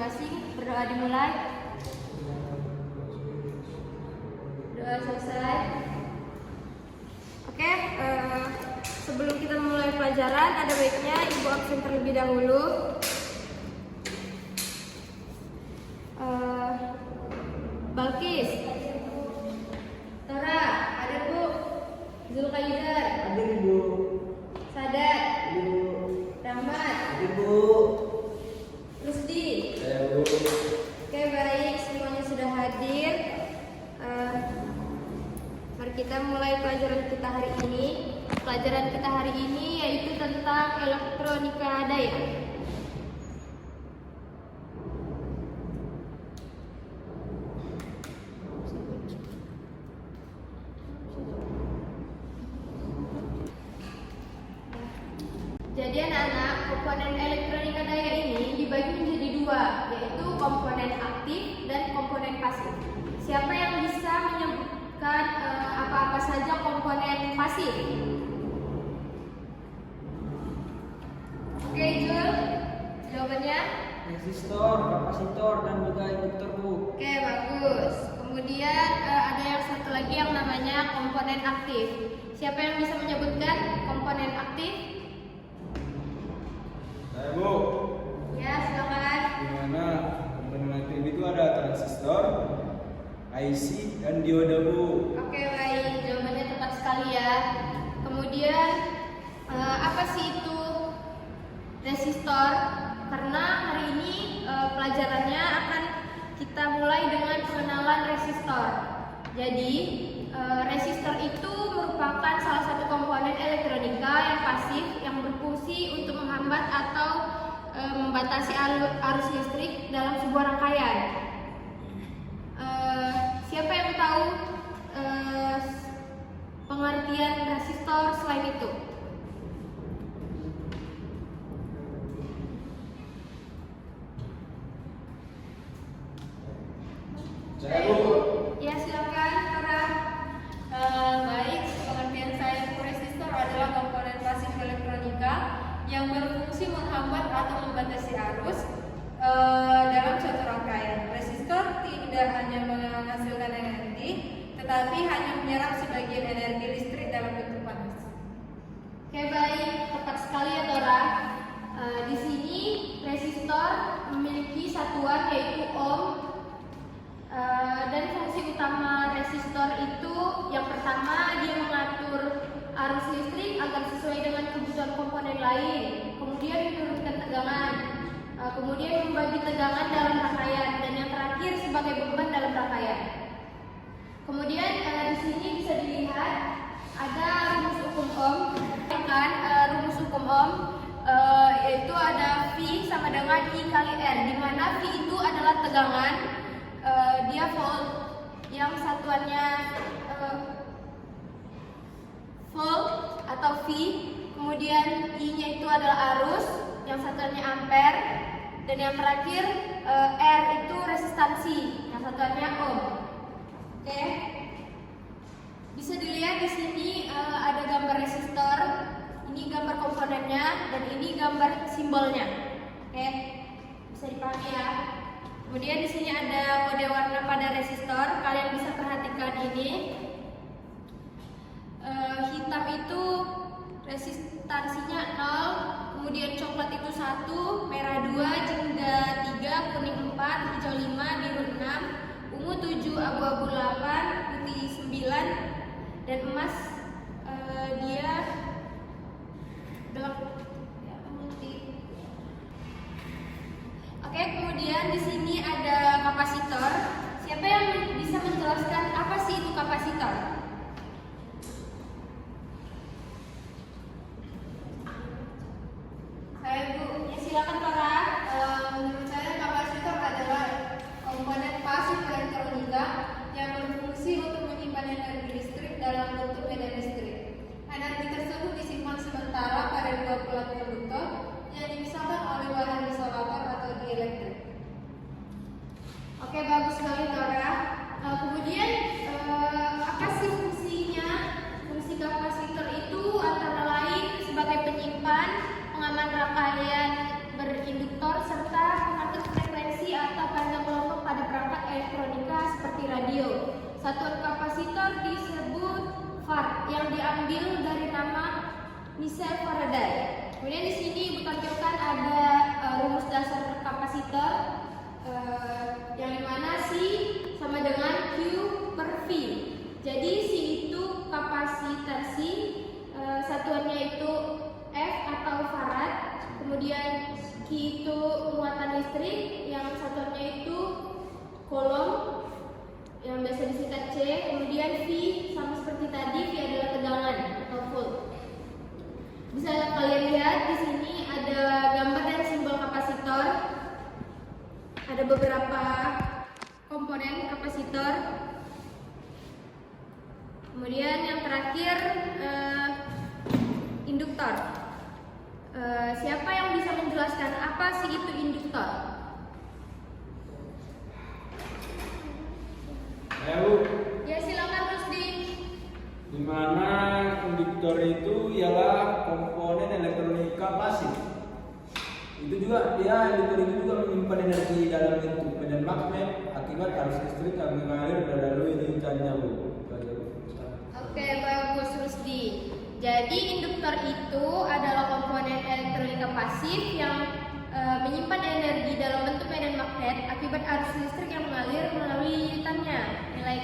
masing-masing. Berdoa dimulai. Doa selesai. Oke, sebelum kita memulai pelajaran, ada baiknya Ibu absen terlebih dahulu. Balkis, Tora, ada Bu. Zulkaizar, Ada Ibu. Sadat, Ada Bu. Rahmat, Ada Bu. Rusdi. Saya Bu. Oke, baik, semuanya sudah hadir. Mari kita mulai pelajaran kita hari ini. Pelajaran kita hari ini yaitu tentang elektronika daya. Jadi anak-anak, komponen elektronika daya ini dibagi menjadi dua, yaitu komponen aktif dan komponen pasif. Siapa yang bisa menyebutkan apa-apa saja komponen pasif? Oke, Jul, jawabannya? Resistor, kapasitor, dan juga induktor Bu. Oke, bagus. Kemudian ada yang satu lagi yang namanya komponen aktif. Siapa yang bisa menyebutkan komponen aktif? Saya Bu. Ya, silakan. Dimana komponen aktif itu ada transistor, IC, dan dioda Bu. Oke, baik, jawabannya tepat sekali ya. Kemudian apa sih itu resistor? Karena hari ini pelajarannya akan kita mulai dengan pengenalan resistor. Jadi resistor itu merupakan salah satu komponen elektronika yang pasif yang berfungsi untuk menghambat atau membatasi arus listrik dalam sebuah rangkaian. Siapa yang tahu pengertian resistor selain itu? Saya Bu. Ya, silakan, Tara. Baik, pengertian saya untuk resistor adalah komponen pasif elektronika yang berfungsi menghambat atau membatasi arus dalam suatu rangkaian. Resistor tidak hanya menghasilkan energi, tetapi hanya menyerap sebagian energi listrik dalam bentuk panas. Oke, baik, tepat sekali ya, Tora. Di sini resistor memiliki satuan yaitu ohm. Dan fungsi utama resistor itu yang pertama, dia mengatur arus listrik agar sesuai dengan kebutuhan komponen lain. Kemudian menurunkan tegangan. Kemudian membagi tegangan dalam rangkaian, dan yang terakhir sebagai beban dalam rangkaian. Kemudian di sini bisa dilihat ada rumus hukum ohm. Rumus hukum ohm yaitu ada V sama dengan I kali R, di mana V itu adalah tegangan. Dia volt yang satuannya volt atau V, kemudian I-nya itu adalah arus yang satuannya ampere, dan yang terakhir R itu resistansi yang satuannya ohm. Oke, bisa dilihat di sini ada gambar resistor, ini gambar komponennya, dan ini gambar simbolnya. Oke, bisa dipahami ya. Kemudian di sini ada kode warna pada resistor. Kalian bisa perhatikan ini. Hitam itu resistansinya 0, kemudian coklat itu 1, merah 2, jingga 3, kuning 4, hijau 5, biru 6, ungu 7, abu-abu 8, putih 9, dan emas dia 8. Oke, kemudian di sini ada kapasitor. Siapa yang bisa menjelaskan apa sih itu kapasitor? Saya Bu. Ya, silakan Tora. Menurut saya kapasitor adalah komponen pasif elektronika yang berfungsi untuk menyimpan energi listrik dalam bentuk medan listrik. Energi tersebut disimpan sementara pada dua pelat konduktor yang dipisahkan oleh bahan isolator atau dielektrik. Oke, bagus sekali Tora. Kemudian apa sih Satuan kapasitor disebut Farad yang diambil dari nama Michel Faraday. Kemudian di sini Ibu tampilkan ada rumus dasar kapasitor yang dimana C sama dengan Q per V. Jadi C itu kapasitansi, satuannya itu F atau Farad. Kemudian Q itu muatan listrik, yang satuannya itu Coulomb yang biasa disingkat C. Kemudian V sama seperti tadi, V adalah tegangan atau volt. Bisa kalian lihat di sini ada gambar dan simbol kapasitor. Ada beberapa komponen kapasitor. Kemudian yang terakhir induktor. Siapa yang bisa menjelaskan apa sih itu induktor? Ya Bu, Ya silakan Rusdi. di mana induktor itu ialah komponen elektronika pasif. Itu juga induktor itu juga menyimpan energi dalam bentuk medan magnet akibat arus listrik yang mengalir melalui lincahnya Bu. Oke, bagus Rusdi. Jadi induktor itu adalah komponen elektronika pasif yang menyimpan energi dalam bentuk medan magnet akibat arus listrik yang mengalir melalui lilitannya. Nilai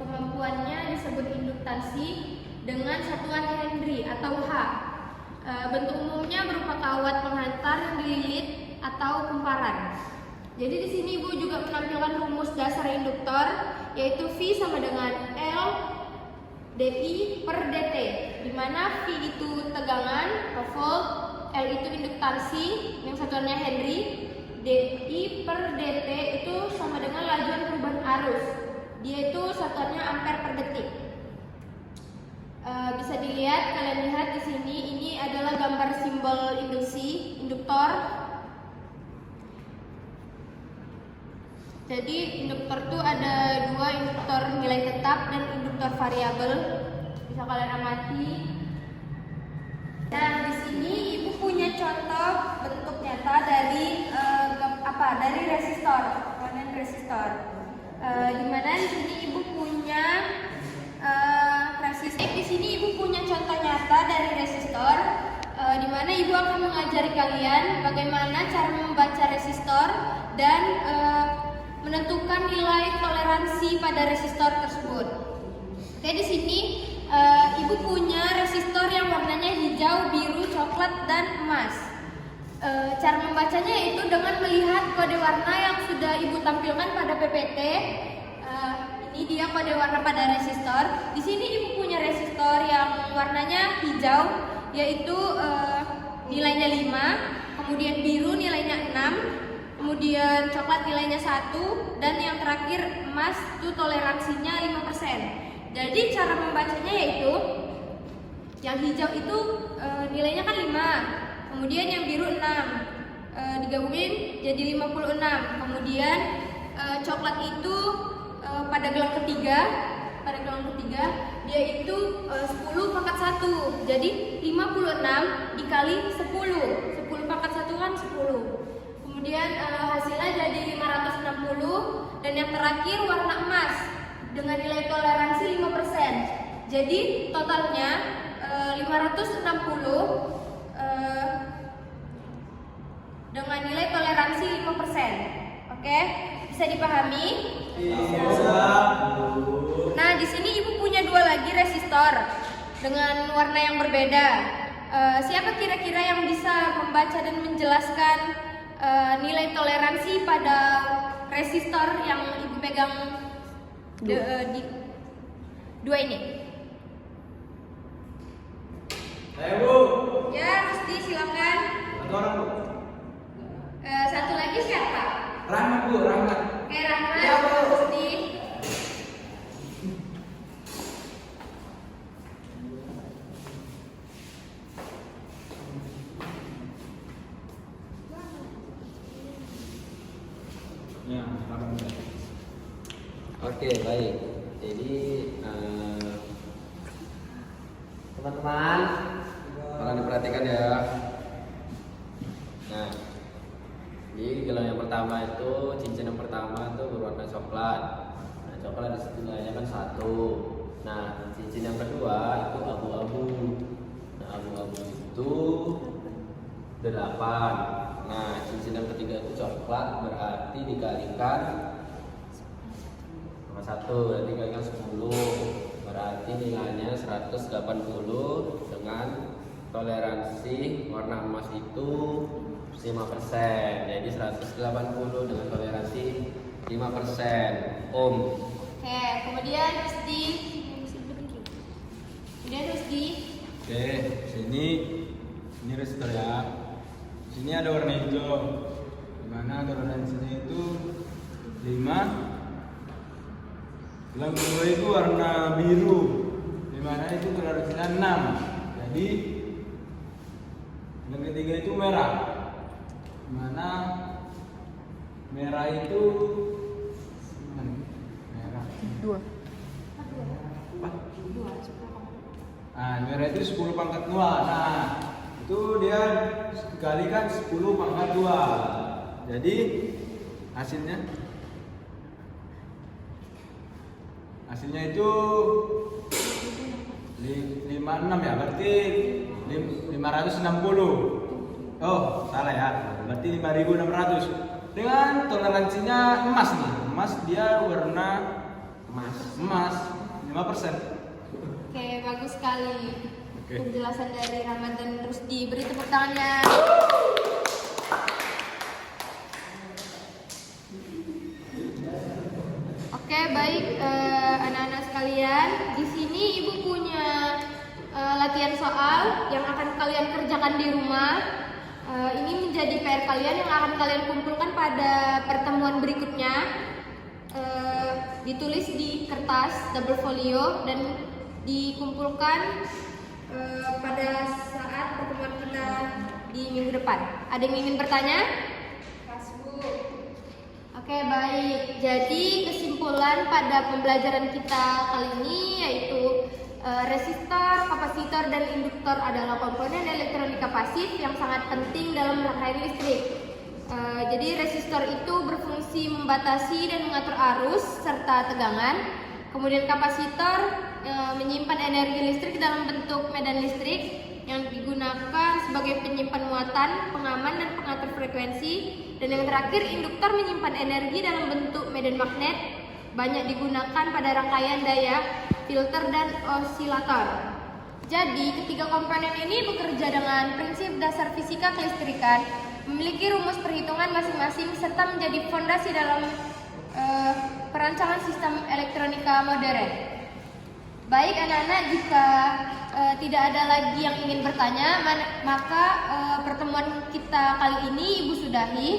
kemampuannya disebut induktansi dengan satuan Henry atau H. Bentuk umumnya berupa kawat penghantar yang dililit atau kumparan. Jadi di sini Ibu juga menampilkan rumus dasar induktor, yaitu V sama dengan L dI per dt, di mana V itu tegangan atau volt, L itu induktansi yang satuannya Henry, dI per dt itu sama dengan lajuan perubahan arus. Dia itu satuannya ampere per detik. Bisa dilihat, kalian lihat di sini, ini adalah gambar simbol induksi, induktor. Jadi induktor itu ada dua, induktor nilai tetap dan induktor variabel. Bisa kalian amati. Dan di sini Ibu punya contoh bentuk nyata dari dari resistor, komponen resistor. Di mana di sini Ibu punya resistor. Di sini Ibu punya contoh nyata dari resistor, di mana Ibu akan mengajari kalian bagaimana cara membaca resistor dan menentukan nilai toleransi pada resistor tersebut. Oke, di sini Ibu punya resistor yang warnanya hijau, biru, coklat, dan emas. Cara membacanya yaitu dengan melihat kode warna yang sudah Ibu tampilkan pada PPT. Ini dia kode warna pada resistor. Di sini Ibu punya resistor yang warnanya hijau, yaitu nilainya 5, kemudian biru nilainya 6, kemudian coklat nilainya 1, dan yang terakhir emas itu toleransinya 5%. Jadi cara membacanya yaitu yang hijau itu nilainya kan 5, kemudian yang biru 6, digabungin jadi 56. Kemudian coklat itu pada gelang ketiga dia itu 10 pangkat 1. Jadi 56 dikali 10 pangkat 1 kan 10. Kemudian hasilnya jadi 560. Dan yang terakhir warna emas dengan nilai toleransi 5%. Jadi totalnya 560 dengan nilai toleransi 5%. Oke, bisa dipahami? Bisa. Nah, di sini Ibu punya dua lagi resistor dengan warna yang berbeda. Siapa kira-kira yang bisa membaca dan menjelaskan nilai toleransi pada resistor yang Ibu pegang di dua ini? Ayo Bu. Ya, Rusdi silakan. Satu orang Bu. Satu lagi siapa? Rahmat Bu, Rahmat. Oke, Rahmat. Ya, Bu. Rusdi. Ya, Rahmat. Oke, baik. Jadi teman-teman tolong diperhatikan ya. Nah, di gelang yang pertama itu cincin yang pertama itu berwarna coklat. Nah, coklat di situ nilainya kan 1. Nah, cincin yang kedua itu abu-abu. Nah, abu-abu itu 8. Nah, cincin yang ketiga itu coklat, berarti dikalikan sama 1, berarti dikalikan 10. Berarti nilainya 180 dengan toleransi warna emas itu 5%. Jadi 180 dengan toleransi 5% ohm. Oke, kemudian Rusdi. Oke, sini ini resistor ya. Sini ada warna hijau. Dimana toleransinya itu 5. Yang kedua itu warna biru. Dimana itu toleransinya 6. Jadi yang ketiga itu merah. Dimana merah itu merah. 2. Nah, merah itu 10 pangkat 2. Nah, itu dia dikalikan 10 pangkat 2. Jadi hasilnya itu 56 ya, berarti 560. Oh, salah ya. Berarti 5600. Dengan toleransinya emas nih. Emas dia warna emas 5%. Oke, bagus sekali. Oke. Penjelasan dari Rahmat dan Rusdi. Beri tepuk tangannya. Oke, baik anak-anak sekalian. Di sini Ibu punya latihan soal yang akan kalian kerjakan di rumah. Ini menjadi PR kalian yang akan kalian kumpulkan pada pertemuan berikutnya. Ditulis di kertas double folio dan dikumpulkan pada saat pertemuan kita di minggu depan. Ada yang ingin bertanya? Oke, baik. Jadi kesimpulan pada pembelajaran kita kali ini yaitu resistor, kapasitor, dan induktor adalah komponen elektronika pasif yang sangat penting dalam rangkaian listrik. Jadi resistor itu berfungsi membatasi dan mengatur arus serta tegangan. Kemudian kapasitor menyimpan energi listrik dalam bentuk medan listrik yang digunakan sebagai penyimpan muatan, pengaman, dan pengatur frekuensi. Dan yang terakhir, induktor menyimpan energi dalam bentuk medan magnet, banyak digunakan pada rangkaian daya, filter, dan osilator. Jadi, ketiga komponen ini bekerja dengan prinsip dasar fisika kelistrikan, memiliki rumus perhitungan masing-masing, serta menjadi fondasi dalam perancangan sistem elektronika modern. Baik anak-anak, jika tidak ada lagi yang ingin bertanya, maka pertemuan kita kali ini Ibu sudahi.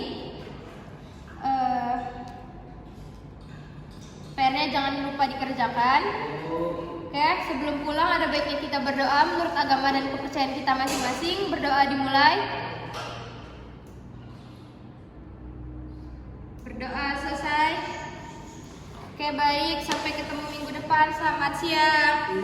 PR-nya jangan lupa dikerjakan. Oke, sebelum pulang ada baiknya kita berdoa menurut agama dan kepercayaan kita masing-masing. Berdoa dimulai. Berdoa selesai. Oke, baik, sampai ketemu minggu depan. Selamat siang.